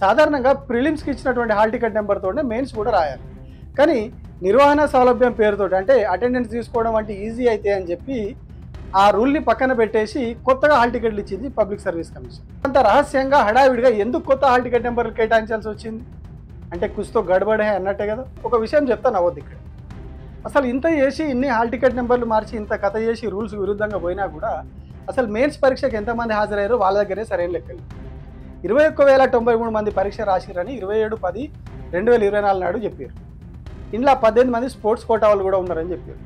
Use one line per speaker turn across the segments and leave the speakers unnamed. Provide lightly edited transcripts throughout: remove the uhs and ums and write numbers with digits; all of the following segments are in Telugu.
సాధారణంగా ప్రిలిమ్స్కి ఇచ్చినటువంటి హాల్ టికెట్ నెంబర్తోనే మెయిన్స్ కూడా రాయాలి. కానీ నిర్వహణ సౌలభ్యం పేరుతోటి అంటే అటెండెన్స్ తీసుకోవడం వంటి ఈజీ అయితే అని చెప్పి ఆ రూల్ని పక్కన పెట్టేసి కొత్తగా హాల్ టికెట్లు ఇచ్చింది పబ్లిక్ సర్వీస్ కమిషన్. అంత రహస్యంగా హడావిడిగా ఎందుకు కొత్త హాల్ టికెట్ నెంబర్లు కేటాయించాల్సి వచ్చింది అంటే కుస్తో గడబడే అన్నట్టే కదా. ఒక విషయం చెప్తాను అవ్వద్దు ఇక్కడ. అసలు ఇంత చేసి ఇన్ని హాల్ టికెట్ నెంబర్లు మార్చి ఇంత కథ చేసి రూల్స్ విరుద్ధంగా పోయినా కూడా అసలు మెయిన్స్ పరీక్షకు ఎంతమంది హాజరయ్యారో వాళ్ళ దగ్గరే సరైన లెక్కలు. 21,093 మంది పరీక్ష రాసిరని 27/10/2024 నాడు చెప్పారు. ఇంట్లో 18 మంది స్పోర్ట్స్ కోటా వాళ్ళు కూడా ఉన్నారని చెప్పారు.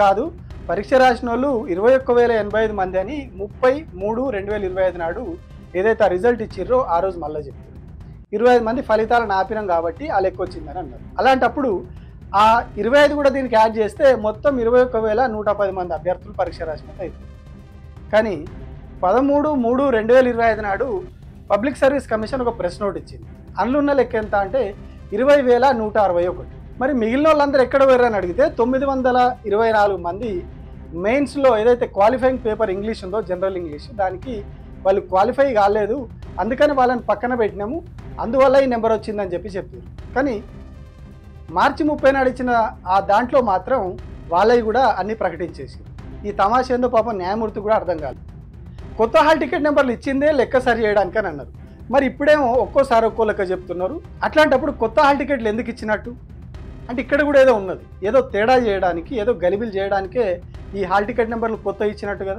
కాదు పరీక్ష రాసిన వాళ్ళు 21,085 మంది అని 30/3/2025 నాడు ఏదైతే రిజల్ట్ ఇచ్చిర్రో ఆ రోజు మళ్ళీ చెప్పారు. 25 మంది ఫలితాలను ఆపినాం కాబట్టి ఆ లెక్క వచ్చిందని అన్నారు. అలాంటప్పుడు ఆ 25 కూడా దీనికి యాడ్ చేస్తే మొత్తం 21,110 మంది అభ్యర్థులు పరీక్ష రాసినట్టు అయిపోయింది. కానీ 13/3/2025 నాడు పబ్లిక్ సర్వీస్ కమిషన్ ఒక ప్రెస్ నోట్ ఇచ్చింది. అందులో ఉన్న లెక్క ఎంత అంటే 20,161. మరి మిగిలిన వాళ్ళందరూ ఎక్కడ పోయారని అడిగితే 924 మంది మెయిన్స్లో ఏదైతే క్వాలిఫైయింగ్ పేపర్ ఇంగ్లీష్ ఉందో జనరల్ ఇంగ్లీష్ దానికి వాళ్ళు క్వాలిఫై కాలేదు, అందుకని వాళ్ళని పక్కన పెట్టినాము, అందువల్ల ఈ నెంబర్ వచ్చిందని చెప్పారు. కానీ మార్చి 30 నాడు ఇచ్చిన ఆ దాంట్లో మాత్రం వాళ్ళవి కూడా అన్నీ ప్రకటించేసి ఈ తమాషా ఏందో పాపం న్యాయమూర్తి కూడా అర్థం కాదు. కొత్త హాల్ టికెట్ నెంబర్లు ఇచ్చిందే లెక్క సరి చేయడానికి అని అన్నారు. మరి ఇప్పుడేమో ఒక్కోసారి ఒక్కో లెక్క చెప్తున్నారు. అట్లాంటప్పుడు కొత్త హాల్ టికెట్లు ఎందుకు ఇచ్చినట్టు అంటే ఇక్కడ కూడా ఏదో ఉన్నది, ఏదో తేడా చేయడానికి, ఏదో గలిబిలు చేయడానికే ఈ హాల్ టికెట్ నెంబర్లు కొత్త ఇచ్చినట్టు కదా.